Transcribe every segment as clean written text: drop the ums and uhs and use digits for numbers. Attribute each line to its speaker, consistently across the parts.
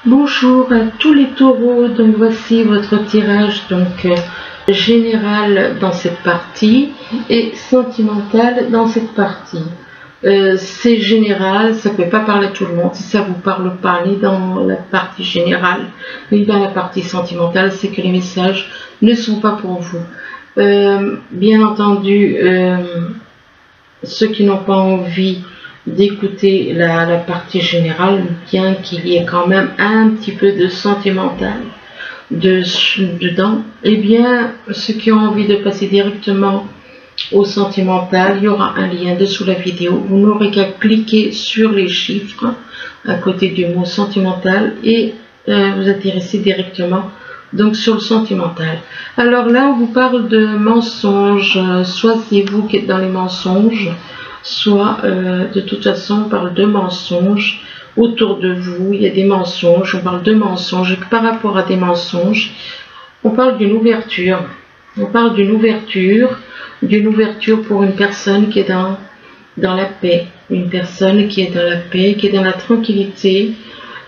Speaker 1: Bonjour à tous les taureaux, donc voici votre tirage général dans cette partie et sentimental dans cette partie. C'est général, ça ne peut pas parler à tout le monde. Si ça vous parle, parlez dans la partie générale, mais dans la partie sentimentale, c'est que les messages ne sont pas pour vous. Bien entendu, ceux qui n'ont pas envie d'écouter la partie générale, bien qu'il y ait quand même un petit peu de sentimental dedans, et bien ceux qui ont envie de passer directement au sentimental, il y aura un lien dessous la vidéo. Vous n'aurez qu'à cliquer sur les chiffres à côté du mot sentimental et vous atterrissez directement donc sur le sentimental. Alors là, on vous parle de mensonges, soit c'est vous qui êtes dans les mensonges, soit de toute façon on parle de mensonges autour de vous. Il y a des mensonges, on parle de mensonges, et que par rapport à des mensonges, on parle d'une ouverture. On parle d'une ouverture pour une personne qui est dans la paix, une personne qui est dans la paix, qui est dans la tranquillité,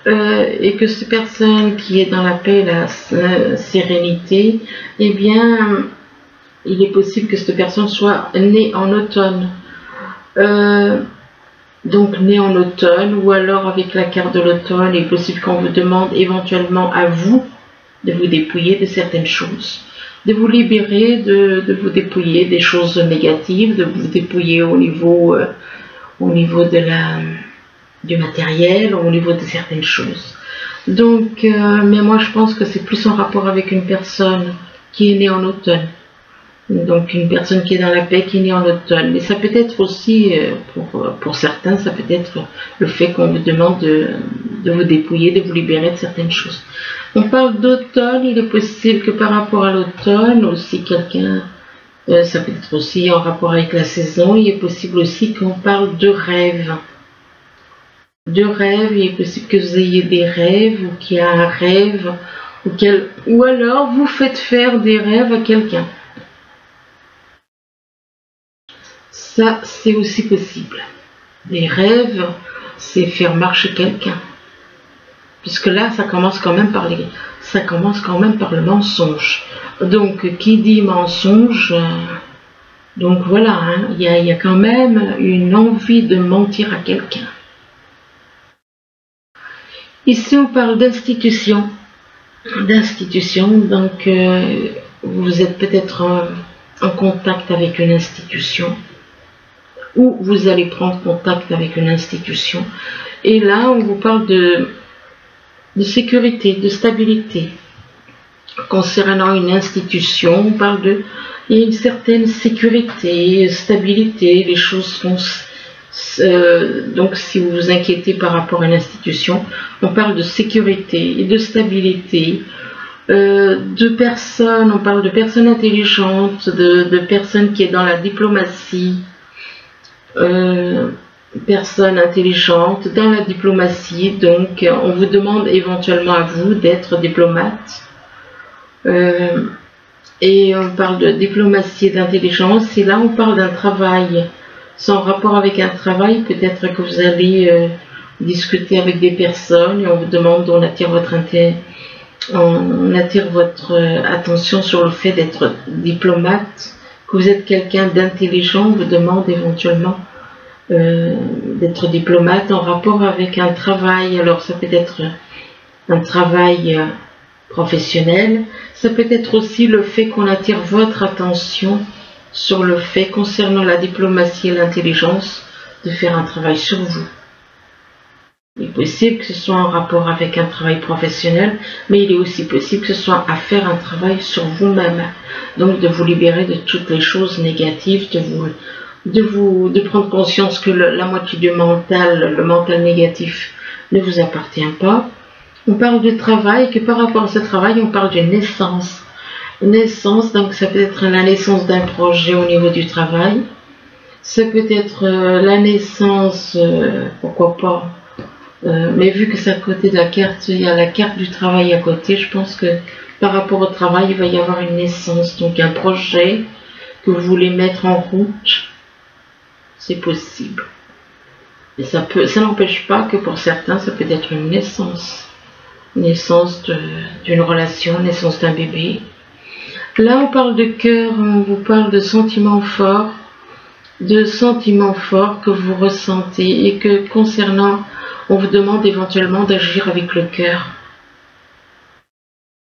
Speaker 1: et que cette personne qui est dans la paix, la sérénité, eh bien, il est possible que cette personne soit née en automne. Donc né en automne, ou alors avec la carte de l'automne, il est possible qu'on vous demande éventuellement à vous de vous dépouiller de certaines choses, de vous libérer, de vous dépouiller des choses négatives, de vous dépouiller au niveau du matériel, au niveau de certaines choses. Donc, mais moi je pense que c'est plus en rapport avec une personne qui est née en automne. Donc une personne qui est dans la paix, qui est née en automne. Mais ça peut être aussi, pour certains, ça peut être le fait qu'on vous demande de vous dépouiller, de vous libérer de certaines choses. On parle d'automne, il est possible que par rapport à l'automne, aussi quelqu'un, ça peut être aussi en rapport avec la saison, il est possible aussi qu'on parle de rêves. De rêves, il est possible que vous ayez des rêves, ou qu'il y a un rêve, ou alors vous faites faire des rêves à quelqu'un. Ça, c'est aussi possible. Les rêves, c'est faire marcher quelqu'un. Puisque là, ça commence quand même par le mensonge. Donc, qui dit mensonge, donc voilà, hein, il y a quand même une envie de mentir à quelqu'un. Ici, on parle d'institution. Donc vous êtes peut-être en contact avec une institution, ou vous allez prendre contact avec une institution, et là on vous parle de sécurité, de stabilité. Concernant une institution, on parle il y a une certaine sécurité, stabilité, les choses sont... donc si vous vous inquiétez par rapport à une institution, on parle de sécurité et de stabilité, de personnes, on parle de personnes intelligentes, de personnes qui est dans la diplomatie, personnes intelligentes dans la diplomatie. Donc on vous demande éventuellement à vous d'être diplomate, et on parle de diplomatie et d'intelligence, et là on parle d'un travail. Sans rapport avec un travail, peut-être que vous allez discuter avec des personnes et on vous demande, on attire votre attention sur le fait d'être diplomate, que vous êtes quelqu'un d'intelligent. On vous demande éventuellement d'être diplomate en rapport avec un travail. Alors ça peut être un travail professionnel, ça peut être aussi le fait qu'on attire votre attention sur le fait, concernant la diplomatie et l'intelligence, de faire un travail sur vous. Il est possible que ce soit en rapport avec un travail professionnel, mais il est aussi possible que ce soit à faire un travail sur vous-même. Donc de vous libérer de toutes les choses négatives, de prendre conscience que la moitié du mental, le mental négatif, ne vous appartient pas. On parle de travail, que par rapport à ce travail, on parle de naissance. Naissance, donc ça peut être la naissance d'un projet au niveau du travail, ça peut être la naissance, pourquoi pas, mais vu que c'est à côté de la carte, il y a la carte du travail à côté, je pense que par rapport au travail, il va y avoir une naissance, donc un projet que vous voulez mettre en route, c'est possible. Et ça n'empêche pas que pour certains, ça peut être une naissance. naissance d'une relation, naissance d'un bébé. Là, on parle de cœur, on vous parle de sentiments forts que vous ressentez et que concernant, on vous demande éventuellement d'agir avec le cœur.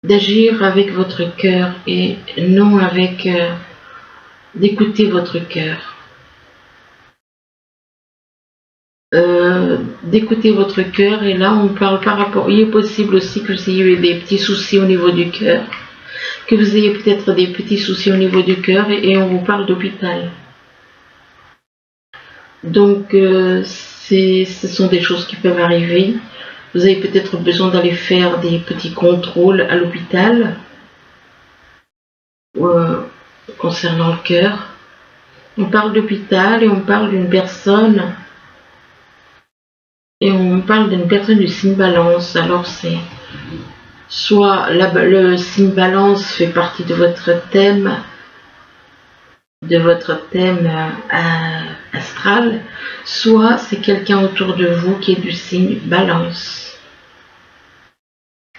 Speaker 1: D'agir avec votre cœur et non avec d'écouter votre cœur. D'écouter votre cœur, et là on parle par rapport, il est possible aussi que vous ayez eu des petits soucis au niveau du cœur, que vous ayez peut-être des petits soucis au niveau du cœur, et on vous parle d'hôpital. Donc ce sont des choses qui peuvent arriver. Vous avez peut-être besoin d'aller faire des petits contrôles à l'hôpital concernant le cœur. On parle d'hôpital et on parle d'une personne. Et on parle d'une personne du signe Balance. Alors c'est soit le signe Balance fait partie de votre thème astral, soit c'est quelqu'un autour de vous qui est du signe Balance.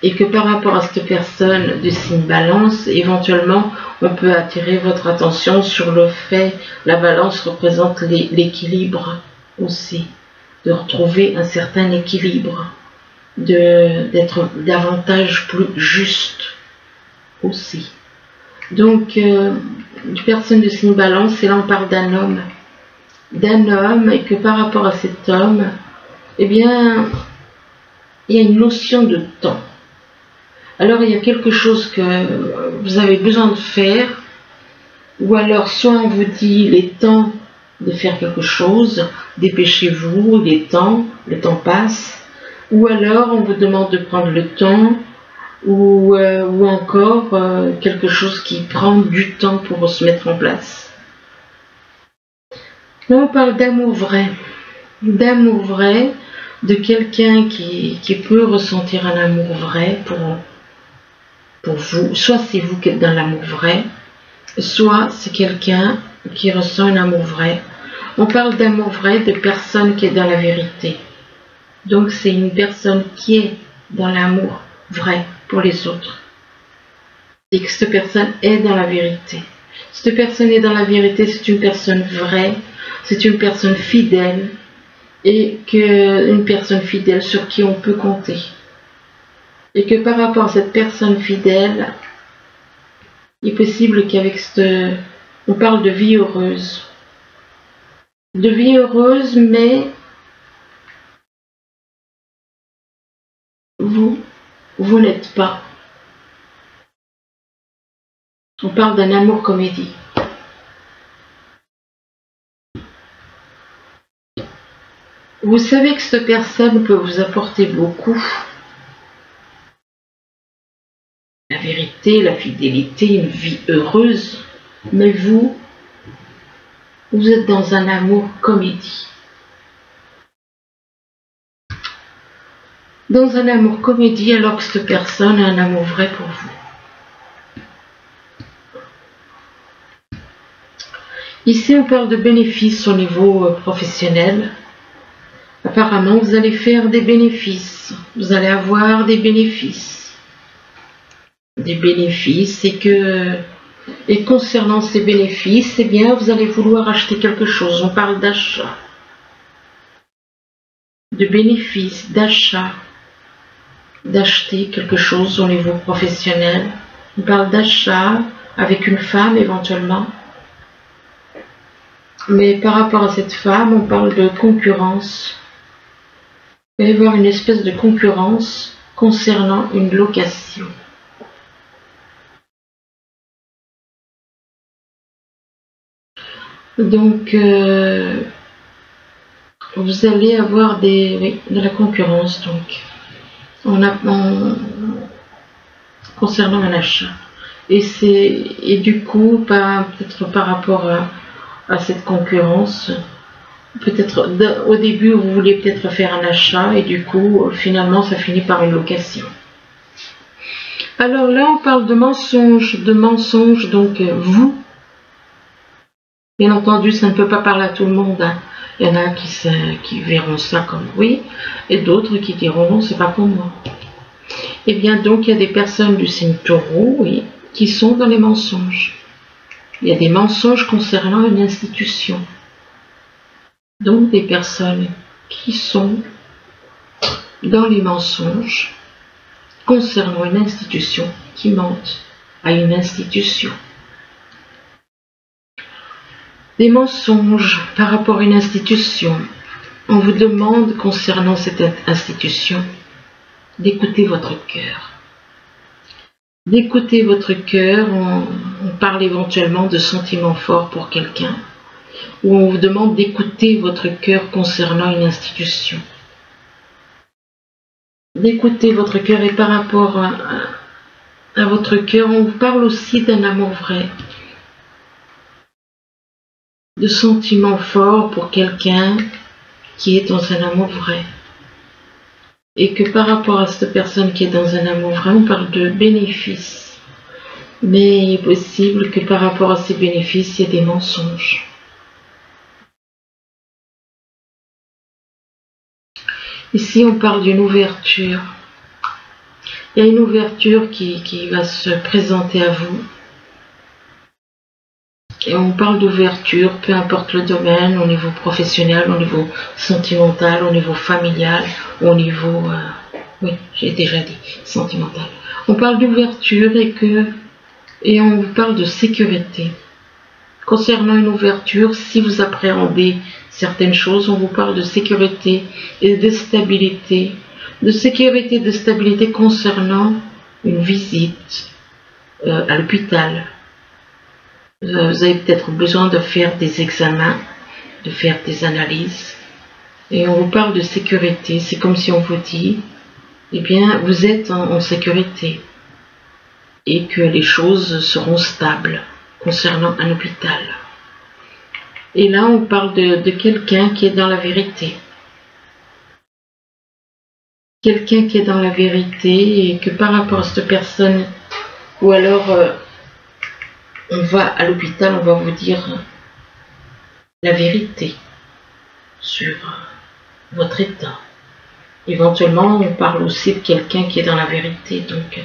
Speaker 1: Et que par rapport à cette personne du signe Balance, éventuellement, on peut attirer votre attention sur le fait, la Balance représente l'équilibre aussi, de retrouver un certain équilibre, d'être davantage plus juste aussi. Donc, une personne de signe Balance, et là on parle d'un homme, et que par rapport à cet homme, eh bien, il y a une notion de temps. Alors il y a quelque chose que vous avez besoin de faire, ou alors soit on vous dit il est temps de faire quelque chose, dépêchez-vous, il est temps, le temps passe, ou alors on vous demande de prendre le temps, ou encore quelque chose qui prend du temps pour se mettre en place. Là on parle d'amour vrai, de quelqu'un qui peut ressentir un amour vrai pour vous, soit c'est vous qui êtes dans l'amour vrai, soit c'est quelqu'un qui ressent un amour vrai. On parle d'amour vrai de personne qui est dans la vérité. Donc c'est une personne qui est dans l'amour vrai pour les autres. Et que cette personne est dans la vérité. Cette personne est dans la vérité, c'est une personne vraie, c'est une personne fidèle, et une personne fidèle sur qui on peut compter. Et que par rapport à cette personne fidèle, il est possible qu'avec on parle de vie heureuse. De vie heureuse, mais vous n'êtes pas. On parle d'un amour comédie. Vous savez que cette personne peut vous apporter beaucoup. La vérité, la fidélité, une vie heureuse. Mais vous êtes dans un amour comédie. Dans un amour comédie, alors que cette personne a un amour vrai pour vous. Ici, on parle de bénéfices au niveau professionnel. Apparemment, vous allez faire des bénéfices. Vous allez avoir des bénéfices. Des bénéfices, et concernant ces bénéfices, eh bien, vous allez vouloir acheter quelque chose. On parle d'achat. De bénéfices, d'achat. D'acheter quelque chose au niveau professionnel. On parle d'achat avec une femme éventuellement. Mais par rapport à cette femme, on parle de concurrence. Il va y avoir une espèce de concurrence concernant une location. Donc, vous allez avoir de la concurrence, donc, concernant un achat. Et du coup, peut-être par rapport à cette concurrence, peut-être au début, vous vouliez peut-être faire un achat, et du coup, finalement, ça finit par une location. Alors là, on parle de mensonge, donc vous. Bien entendu, ça ne peut pas parler à tout le monde. Hein. Il y en a qui verront ça comme oui, et d'autres qui diront non, c'est pas pour moi. Eh bien, donc, il y a des personnes du signe Taureau, oui, qui sont dans les mensonges. Il y a des mensonges concernant une institution. Donc, des personnes qui sont dans les mensonges concernant une institution, qui mentent à une institution. Des mensonges par rapport à une institution. On vous demande concernant cette institution d'écouter votre cœur. D'écouter votre cœur, on parle éventuellement de sentiments forts pour quelqu'un, ou on vous demande d'écouter votre cœur concernant une institution. D'écouter votre cœur, et par rapport à votre cœur, on vous parle aussi d'un amour vrai, de sentiments forts pour quelqu'un qui est dans un amour vrai. Et que par rapport à cette personne qui est dans un amour vrai, on parle de bénéfices. Mais il est possible que par rapport à ces bénéfices, il y ait des mensonges. Ici, on parle d'une ouverture. Il y a une ouverture qui va se présenter à vous. Et on parle d'ouverture, peu importe le domaine, au niveau professionnel, au niveau sentimental, au niveau familial, au niveau... oui, j'ai déjà dit, sentimental. On parle d'ouverture et on vous parle de sécurité. Concernant une ouverture, si vous appréhendez certaines choses, on vous parle de sécurité et de stabilité. De sécurité et de stabilité concernant une visite à l'hôpital. Vous avez peut-être besoin de faire des examens, de faire des analyses. Et on vous parle de sécurité. C'est comme si on vous dit, eh bien, vous êtes en sécurité. Et que les choses seront stables concernant un hôpital. Et là, on parle de quelqu'un qui est dans la vérité. Quelqu'un qui est dans la vérité et que par rapport à cette personne, ou alors... on va à l'hôpital, on va vous dire la vérité sur votre état. Éventuellement, on parle aussi de quelqu'un qui est dans la vérité. Donc,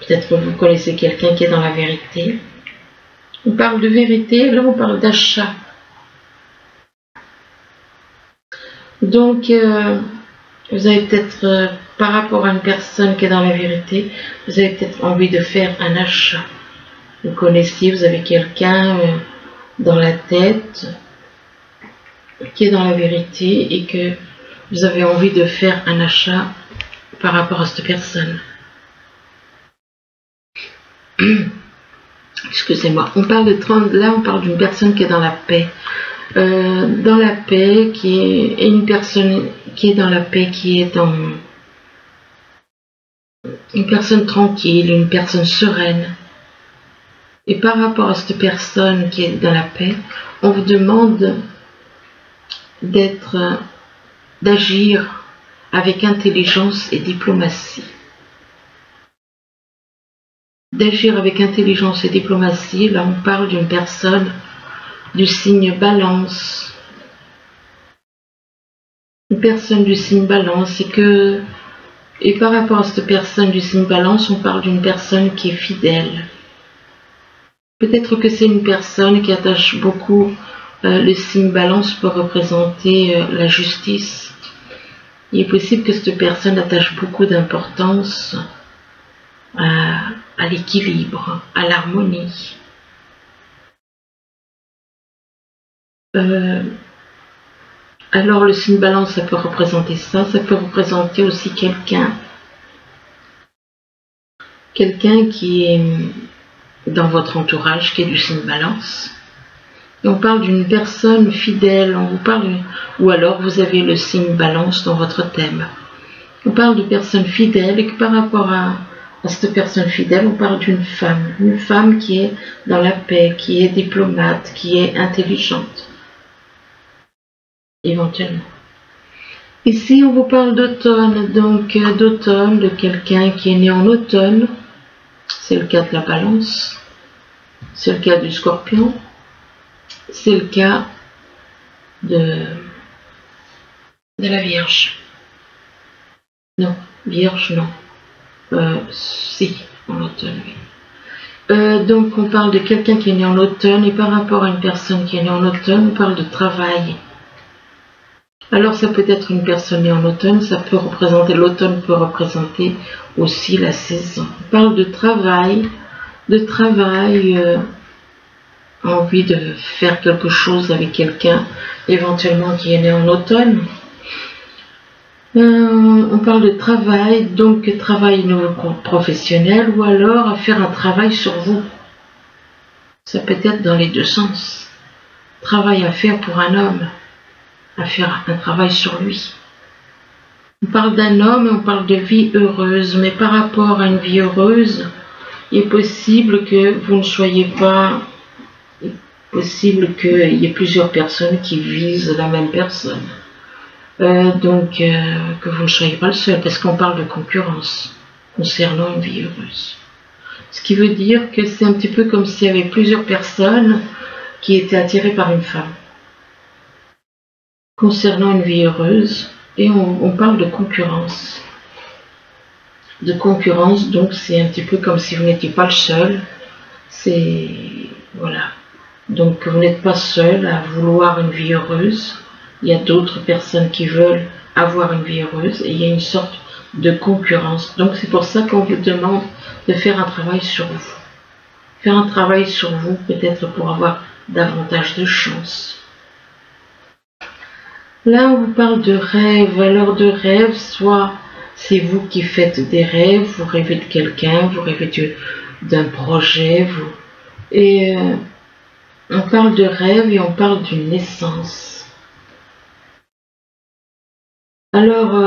Speaker 1: peut-être que vous connaissez quelqu'un qui est dans la vérité. On parle de vérité, là on parle d'achat. Donc, vous avez peut-être, par rapport à une personne qui est dans la vérité, vous avez peut-être envie de faire un achat. Vous connaissez, vous avez quelqu'un dans la tête qui est dans la vérité et que vous avez envie de faire un achat par rapport à cette personne. Excusez-moi. On parle là, on parle d'une personne qui est dans la paix. Dans la paix, une personne qui est dans la paix, qui est dans une personne tranquille, une personne sereine. Et par rapport à cette personne qui est dans la paix, on vous demande d'agir avec intelligence et diplomatie. D'agir avec intelligence et diplomatie, là on parle d'une personne du signe Balance. Une personne du signe Balance et par rapport à cette personne du signe Balance, on parle d'une personne qui est fidèle. Peut-être que c'est une personne qui attache beaucoup, le signe Balance peut représenter la justice. Il est possible que cette personne attache beaucoup d'importance à l'équilibre, à l'harmonie. Alors le signe Balance, ça peut représenter ça peut représenter aussi quelqu'un qui est dans votre entourage, qui est du signe Balance. Et on parle d'une personne fidèle, on vous parle, ou alors vous avez le signe Balance dans votre thème. On parle de personnes fidèles et que par rapport à cette personne fidèle, on parle d'une femme qui est dans la paix, qui est diplomate, qui est intelligente, éventuellement. Ici, on vous parle d'automne, donc d'automne, de quelqu'un qui est né en automne. C'est le cas de la Balance, c'est le cas du Scorpion, c'est le cas de la Vierge. Non, Vierge, non. Si, en automne, oui. Donc on parle de quelqu'un qui est né en automne, et par rapport à une personne qui est née en automne, on parle de travail. Alors ça peut être une personne née en automne, ça peut représenter, l'automne peut représenter aussi la saison. On parle de travail, envie de faire quelque chose avec quelqu'un, éventuellement qui est né en automne. On parle de travail, donc travail professionnel, ou alors à faire un travail sur vous. Ça peut être dans les deux sens. Travail à faire pour un homme, à faire un travail sur lui. On parle d'un homme et on parle de vie heureuse, mais par rapport à une vie heureuse, il est possible que vous ne soyez pas, il est possible qu'il y ait plusieurs personnes qui visent la même personne. Que vous ne soyez pas le seul, parce qu'on parle de concurrence concernant une vie heureuse. Ce qui veut dire que c'est un petit peu comme s'il y avait plusieurs personnes qui étaient attirées par une femme. Concernant une vie heureuse, et on parle de concurrence. De concurrence, donc c'est un petit peu comme si vous n'étiez pas le seul. C'est, voilà. Donc vous n'êtes pas seul à vouloir une vie heureuse. Il y a d'autres personnes qui veulent avoir une vie heureuse et il y a une sorte de concurrence. Donc c'est pour ça qu'on vous demande de faire un travail sur vous. Faire un travail sur vous peut-être pour avoir davantage de chance. Là on vous parle de rêve. Alors de rêve, soit c'est vous qui faites des rêves, vous rêvez de quelqu'un, vous rêvez d'un projet, on parle de rêve et on parle d'une naissance. Alors,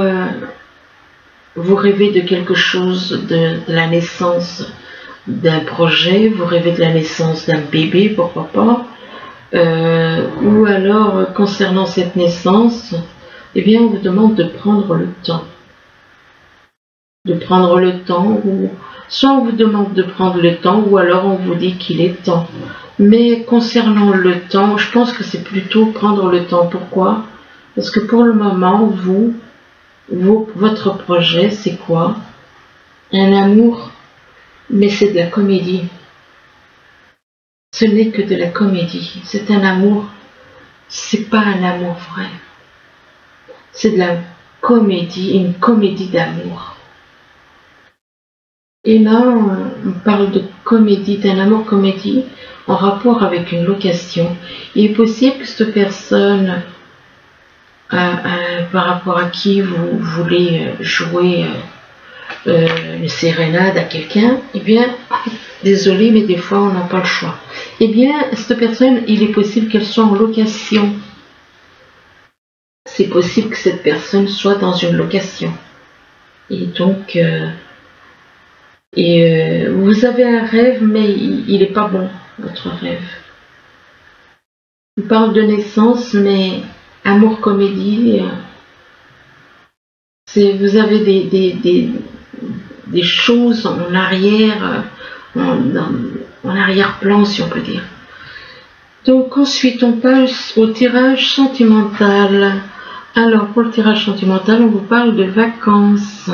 Speaker 1: vous rêvez de quelque chose, de la naissance d'un projet, vous rêvez de la naissance d'un bébé, pourquoi pas, ou alors, concernant cette naissance, eh bien, on vous demande de prendre le temps. De prendre le temps, ou soit on vous demande de prendre le temps, ou alors on vous dit qu'il est temps. Mais concernant le temps, je pense que c'est plutôt prendre le temps. Pourquoi ? Parce que pour le moment, votre projet, c'est quoi? Un amour, mais c'est de la comédie. Ce n'est que de la comédie. C'est un amour, c'est pas un amour vrai. C'est de la comédie, une comédie d'amour. Et là, on parle de comédie, d'un amour comédie, en rapport avec une location. Il est possible que cette personne, par rapport à qui vous voulez jouer une sérénade à quelqu'un, eh bien, désolé, mais des fois on n'a pas le choix. Eh bien, cette personne, il est possible qu'elle soit en location. C'est possible que cette personne soit dans une location. Et donc, vous avez un rêve, mais il n'est pas bon, votre rêve. On parle de naissance, mais amour comédie, vous avez des choses en arrière, en arrière-plan, si on peut dire. Donc ensuite on passe au tirage sentimental. Alors pour le tirage sentimental, on vous parle de vacances.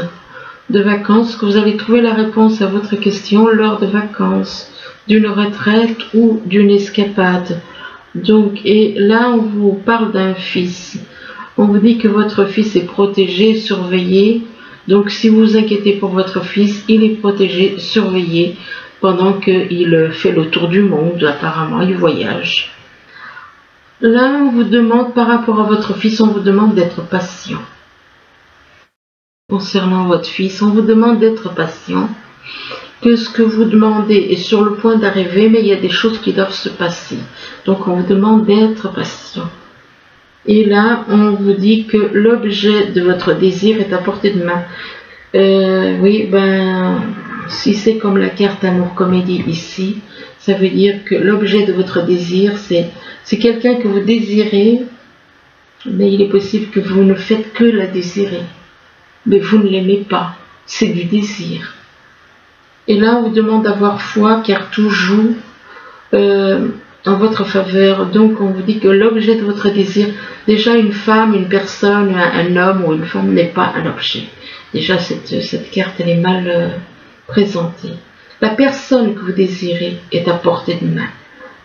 Speaker 1: De vacances, que vous allez trouver la réponse à votre question lors de vacances, d'une retraite ou d'une escapade. Donc, et là on vous parle d'un fils. On vous dit que votre fils est protégé, surveillé. Donc si vous vous inquiétez pour votre fils, il est protégé, surveillé, pendant qu'il fait le tour du monde, apparemment, il voyage. Là, on vous demande, par rapport à votre fils, on vous demande d'être patient. Concernant votre fils, on vous demande d'être patient, que ce que vous demandez est sur le point d'arriver, mais il y a des choses qui doivent se passer. Donc, on vous demande d'être patient. Et là, on vous dit que l'objet de votre désir est à portée de main. Oui, si c'est comme la carte Amour Comédie ici, ça veut dire que l'objet de votre désir, c'est quelqu'un que vous désirez, mais il est possible que vous ne faites que la désirer. Mais vous ne l'aimez pas, c'est du désir. Et là, on vous demande d'avoir foi, car tout joue en votre faveur. Donc, on vous dit que l'objet de votre désir, déjà une femme, une personne, un homme ou une femme n'est pas un objet. Déjà, cette carte, elle est mal présentée. La personne que vous désirez est à portée de main.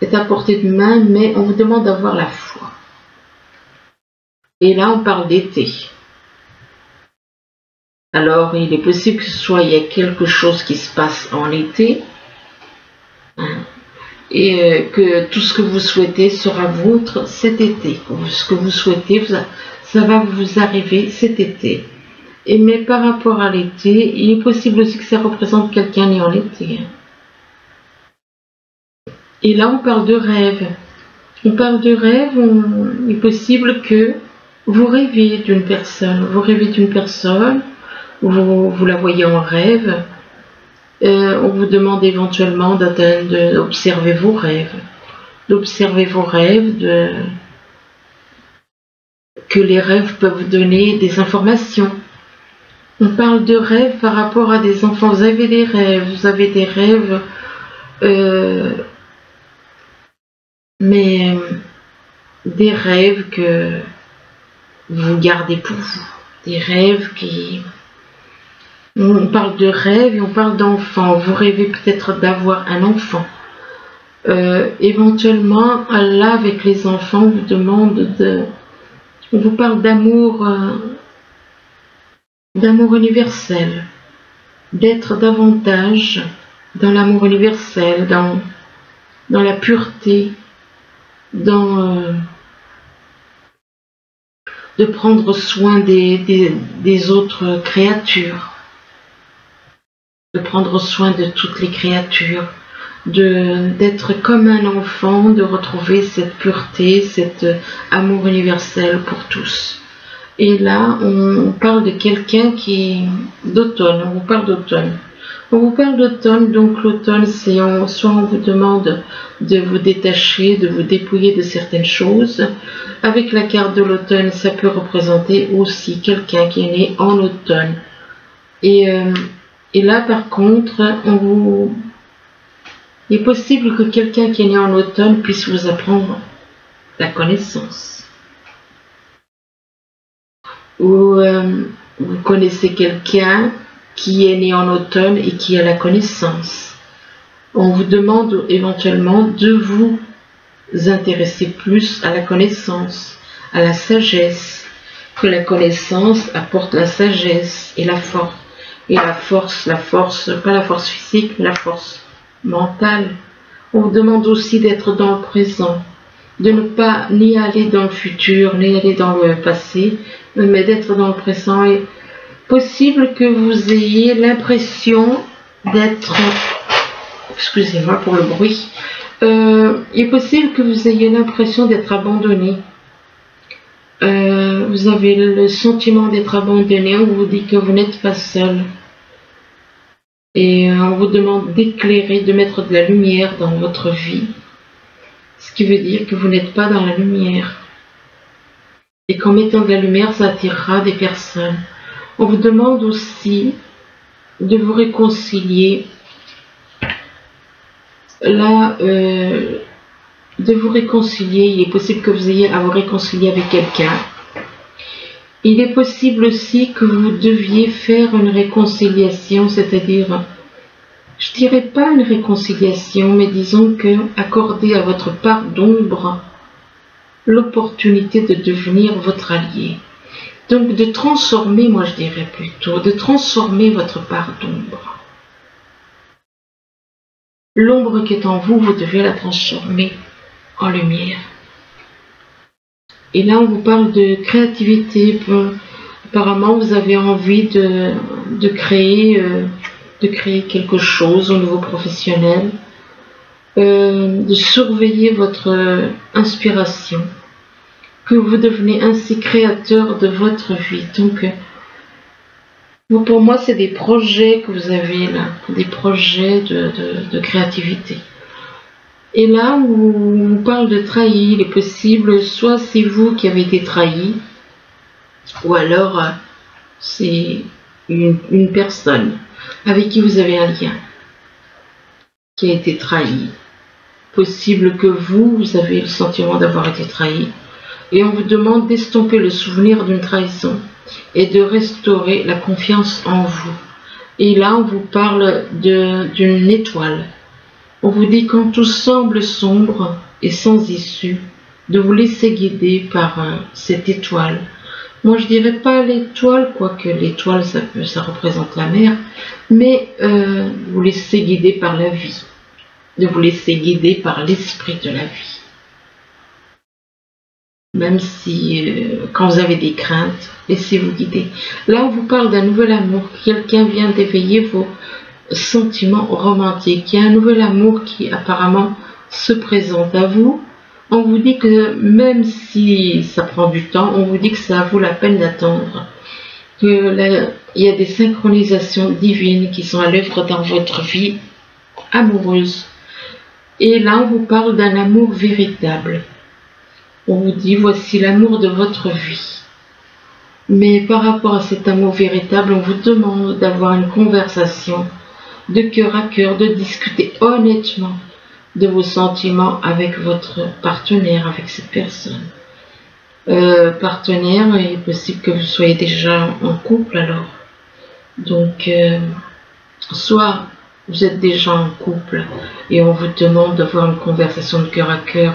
Speaker 1: Est à portée de main, mais on vous demande d'avoir la foi. Et là, on parle d'été. Alors, il est possible que il y a quelque chose qui se passe en été, hein, et que tout ce que vous souhaitez sera vôtre cet été. Ce que vous souhaitez, ça va vous arriver cet été. Mais par rapport à l'été, il est possible aussi que ça représente quelqu'un né en été. Et là, on parle de rêve. On parle de rêve, il est possible que vous rêviez d'une personne. Vous rêvez d'une personne, vous la voyez en rêve. On vous demande éventuellement d'observer vos rêves. D'observer vos rêves, que les rêves peuvent vous donner des informations. On parle de rêves par rapport à des enfants. Vous avez des rêves, mais des rêves que vous gardez pour vous. Des rêves qui... On parle de rêves et on parle d'enfants. Vous rêvez peut-être d'avoir un enfant. Éventuellement, Allah, avec les enfants, vous demande de... On vous parle d'amour... d'amour universel, d'être davantage dans l'amour universel, dans la pureté, de prendre soin des autres créatures, de prendre soin de toutes les créatures, d'être comme un enfant, de retrouver cette pureté, cet amour universel pour tous. Et là, on parle de quelqu'un d'automne, on vous parle d'automne. On vous parle d'automne, donc l'automne, c'est soit on vous demande de vous détacher, de vous dépouiller de certaines choses. Avec la carte de l'automne, ça peut représenter aussi quelqu'un qui est né en automne. Et là, par contre, il est possible que quelqu'un qui est né en automne puisse vous apprendre la connaissance. Ou vous connaissez quelqu'un qui est né en automne et qui a la connaissance. On vous demande éventuellement de vous intéresser plus à la connaissance, à la sagesse, que la connaissance apporte la sagesse et la force. Et la force, pas la force physique, mais la force mentale. On vous demande aussi d'être dans le présent, de ne pas ni aller dans le futur, ni aller dans le passé, mais d'être dans le présent. Et possible que vous ayez l'impression d'être... Excusez-moi pour le bruit. Il est possible que vous ayez l'impression d'être abandonné. Vous avez le sentiment d'être abandonné, on vous dit que vous n'êtes pas seul. Et on vous demande d'éclairer, de mettre de la lumière dans votre vie. Ce qui veut dire que vous n'êtes pas dans la lumière. Et qu'en mettant de la lumière, ça attirera des personnes. On vous demande aussi de vous réconcilier. Là, de vous réconcilier, il est possible que vous ayez à vous réconcilier avec quelqu'un. Il est possible aussi que vous deviez faire une réconciliation, c'est-à-dire, je dirais pas une réconciliation, mais disons que accorder à votre part d'ombre l'opportunité de devenir votre allié. Donc de transformer, moi je dirais plutôt, de transformer votre part d'ombre. L'ombre qui est en vous, vous devez la transformer en lumière. Et là, on vous parle de créativité. Apparemment, vous avez envie de créer quelque chose au niveau professionnel, de surveiller votre inspiration, que vous devenez ainsi créateur de votre vie. Donc, pour moi, c'est des projets que vous avez là, des projets de créativité. Et là, on vous parle de trahi, il est possible, soit c'est vous qui avez été trahi, ou alors c'est une personne avec qui vous avez un lien qui a été trahi. Possible que vous avez le sentiment d'avoir été trahi, et on vous demande d'estomper le souvenir d'une trahison. et de restaurer la confiance en vous. Et là, on vous parle d'une étoile. On vous dit quand tout semble sombre et sans issue, de vous laisser guider par cette étoile. Moi, je dirais pas l'étoile, quoique l'étoile, ça représente la mer, mais vous laisser guider par la vie, de vous laisser guider par l'esprit de la vie. Même si, quand vous avez des craintes, laissez-vous guider. Là, on vous parle d'un nouvel amour. Quelqu'un vient d'éveiller vos sentiments romantiques. Il y a un nouvel amour qui apparemment se présente à vous. On vous dit que même si ça prend du temps, on vous dit que ça vaut la peine d'attendre. Il y a des synchronisations divines qui sont à l'œuvre dans votre vie amoureuse. Et là, on vous parle d'un amour véritable. On vous dit, voici l'amour de votre vie. Mais par rapport à cet amour véritable, on vous demande d'avoir une conversation de cœur à cœur, de discuter honnêtement de vos sentiments avec votre partenaire, avec cette personne. Partenaire, il est possible que vous soyez déjà en couple alors. Donc, soit vous êtes déjà en couple et on vous demande d'avoir une conversation de cœur à cœur.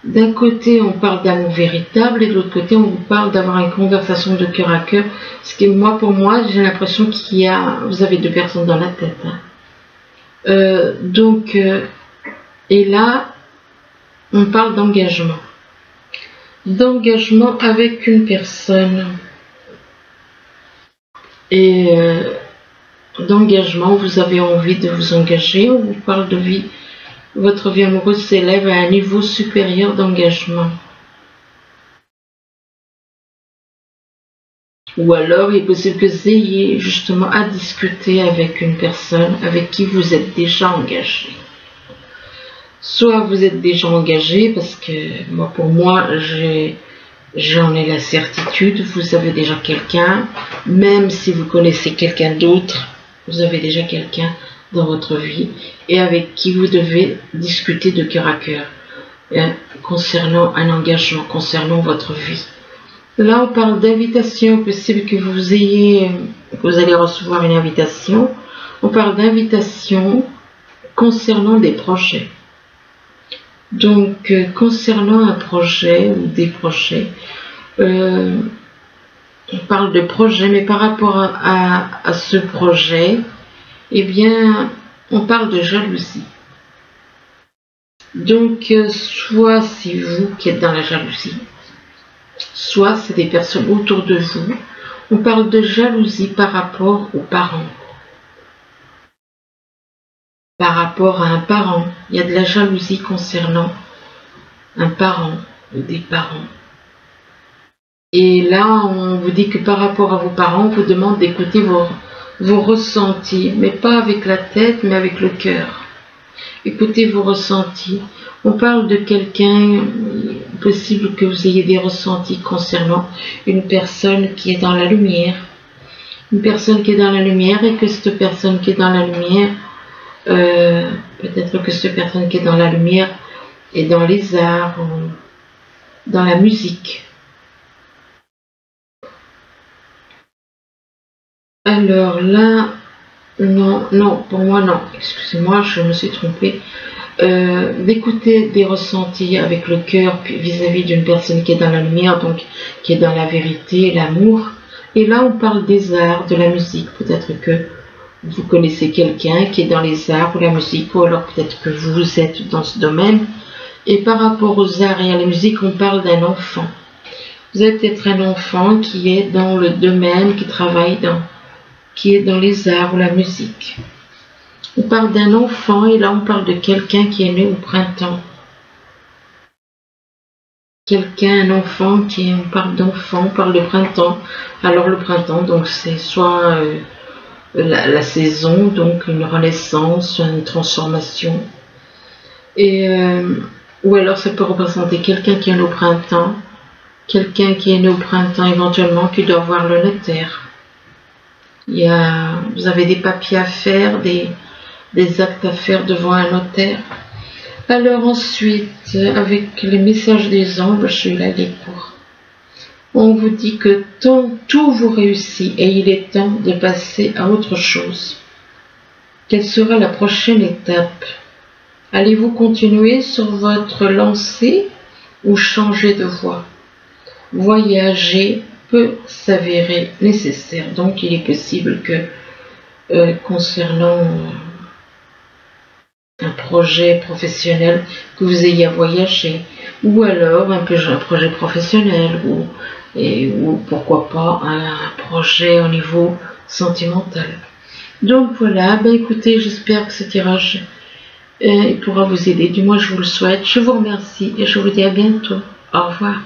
Speaker 1: D'un côté, on parle d'amour véritable et de l'autre côté, on vous parle d'avoir une conversation de cœur à cœur. Parce que moi, pour moi, j'ai l'impression vous avez deux personnes dans la tête. Hein. Et là, on parle d'engagement. D'engagement avec une personne. Et d'engagement, vous avez envie de vous engager, on vous parle de vie. Votre vie amoureuse s'élève à un niveau supérieur d'engagement. Ou alors, il est possible que vous ayez justement à discuter avec une personne avec qui vous êtes déjà engagé. Soit vous êtes déjà engagé, parce que moi, pour moi, j'en ai la certitude, vous avez déjà quelqu'un, même si vous connaissez quelqu'un d'autre, vous avez déjà quelqu'un dans votre vie et avec qui vous devez discuter de cœur à cœur concernant un engagement, concernant votre vie. Là, on parle d'invitation, possible que vous allez recevoir une invitation. On parle d'invitation concernant des projets. Donc, concernant un projet ou des projets, on parle de projet, mais par rapport à ce projet, eh bien, on parle de jalousie. Donc, soit c'est vous qui êtes dans la jalousie, soit c'est des personnes autour de vous. On parle de jalousie par rapport aux parents. Par rapport à un parent, il y a de la jalousie concernant un parent ou des parents. Et là, on vous dit que par rapport à vos parents, on vous demande d'écouter vos ressentis, mais pas avec la tête, mais avec le cœur. Écoutez vos ressentis. On parle de quelqu'un, possible que vous ayez des ressentis concernant une personne qui est dans la lumière. Une personne qui est dans la lumière et que cette personne qui est dans la lumière, peut-être que cette personne qui est dans la lumière est dans les arts ou dans la musique. Alors là, non, pour moi non, excusez-moi, je me suis trompée. D'écouter des ressentis avec le cœur vis-à-vis d'une personne qui est dans la lumière, donc qui est dans la vérité, l'amour. Et là, on parle des arts, de la musique. Peut-être que vous connaissez quelqu'un qui est dans les arts ou la musique, ou alors peut-être que vous êtes dans ce domaine. Et par rapport aux arts et à la musique, on parle d'un enfant. Vous avez peut-être un enfant qui est dans le domaine, qui est dans les arts ou la musique. On parle d'un enfant et là on parle de quelqu'un qui est né au printemps. Un enfant on parle d'enfant, on parle de printemps. Alors le printemps, donc c'est soit la saison, donc une renaissance, une transformation. Et ou alors ça peut représenter quelqu'un qui est né au printemps, éventuellement qui doit voir le notaire. Vous avez des papiers à faire, des actes à faire devant un notaire. Alors ensuite, avec les messages des anges, je suis là pour On vous dit que tout vous réussit et il est temps de passer à autre chose. Quelle sera la prochaine étape? Allez-vous continuer sur votre lancée ou changer de voie? Voyager peut s'avérer nécessaire, donc il est possible que concernant un projet professionnel que vous ayez à voyager, ou alors un projet professionnel, ou pourquoi pas un projet au niveau sentimental. Donc voilà, ben écoutez, j'espère que ce tirage pourra vous aider, du moins je vous le souhaite. Je vous remercie et je vous dis à bientôt. Au revoir.